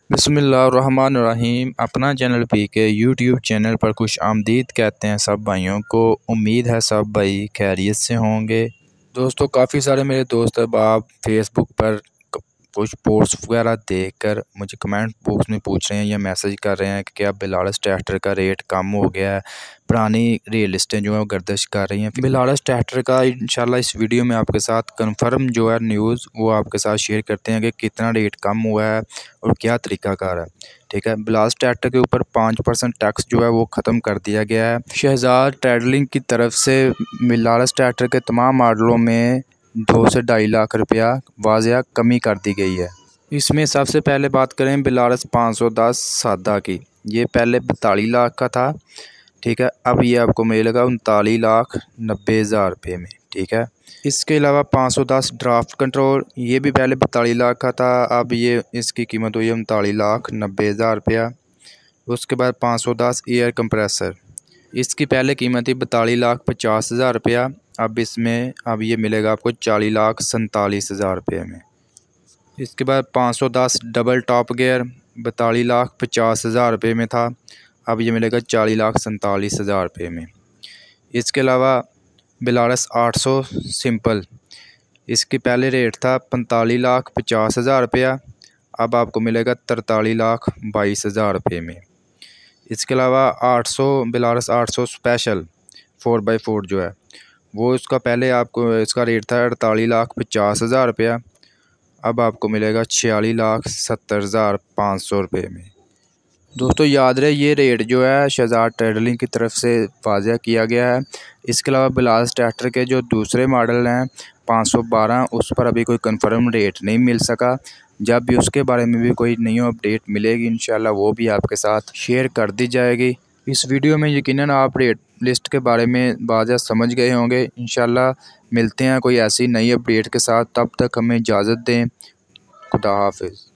बिस्मिल्लाहिर्रहमानिर्रहीम। अपना channel P के यूट्यूब चैनल पर खुश आमदीद कहते हैं सब भाइयों को। उम्मीद है सब भाई खैरियत से होंगे। दोस्तों, काफ़ी सारे मेरे दोस्त अहबाब फेसबुक पर कुछ पोस्ट वगैरह देखकर मुझे कमेंट बॉक्स में पूछ रहे हैं या मैसेज कर रहे हैं कि क्या बिलारस ट्रैक्टर का रेट कम हो गया है। पुरानी रियल लिस्टें जो है वो गर्दिश कर रही हैं। बिलारस ट्रैक्टर का इंशाल्लाह इस वीडियो में आपके साथ कंफर्म जो है न्यूज़ वो आपके साथ शेयर करते हैं कि कितना रेट कम हुआ है और क्या तरीकाकार है। ठीक है, बिलारस ट्रैक्टर के ऊपर 5% टैक्स जो है वो ख़त्म कर दिया गया है। शहजाद ट्रेडलिंग की तरफ से बिलारस ट्रैक्टर के तमाम मॉडलों में 2 से 2.5 लाख रुपया वाज़िया कमी कर दी गई है। इसमें सबसे पहले बात करें बिलारस 510 सादा की, ये पहले 42 लाख का था। ठीक है, अब ये आपको मिलेगा 39,90,000 रुपये में। ठीक है, इसके अलावा 510 ड्राफ्ट कंट्रोल, ये भी पहले 42 लाख का था, अब ये इसकी कीमत हुई 39,90,000 रुपया। उसके बाद 510 एयर कंप्रेसर, इसकी पहले कीमत थी 42,50,000 रुपया, अब ये मिलेगा आपको 40,47,000 रुपये में। इसके बाद 510 डबल टॉप गियर 42,50,000 रुपये में था, अब ये मिलेगा 40,47,000 रुपये में। इसके अलावा बिलारस 800 सिंपल, इसकी पहले रेट था 45,50,000 रुपया, अब आपको मिलेगा 43,22,000 रुपये में। इसके अलावा 800 बिलारस 800 स्पेशल 4x4 जो है वो इसका पहले आपको इसका रेट था 48,50,000 रुपया, अब आपको मिलेगा 46,70,500 रुपये में। दोस्तों, याद रहे ये रेट जो है शहजाद ट्रेडलिंग की तरफ से वाज़िया किया गया है। इसके अलावा बिलारस ट्रैक्टर के जो दूसरे मॉडल हैं 512, उस पर अभी कोई कंफर्म रेट नहीं मिल सका। जब भी उसके बारे में भी कोई नई अपडेट मिलेगी इंशाल्लाह वो भी आपके साथ शेयर कर दी जाएगी। इस वीडियो में यकीनन आप रेट लिस्ट के बारे में वाज़िया समझ गए होंगे। इंशाल्लाह मिलते हैं कोई ऐसी नई अपडेट के साथ, तब तक हमें इजाज़त दें। खुदा हाफिज़।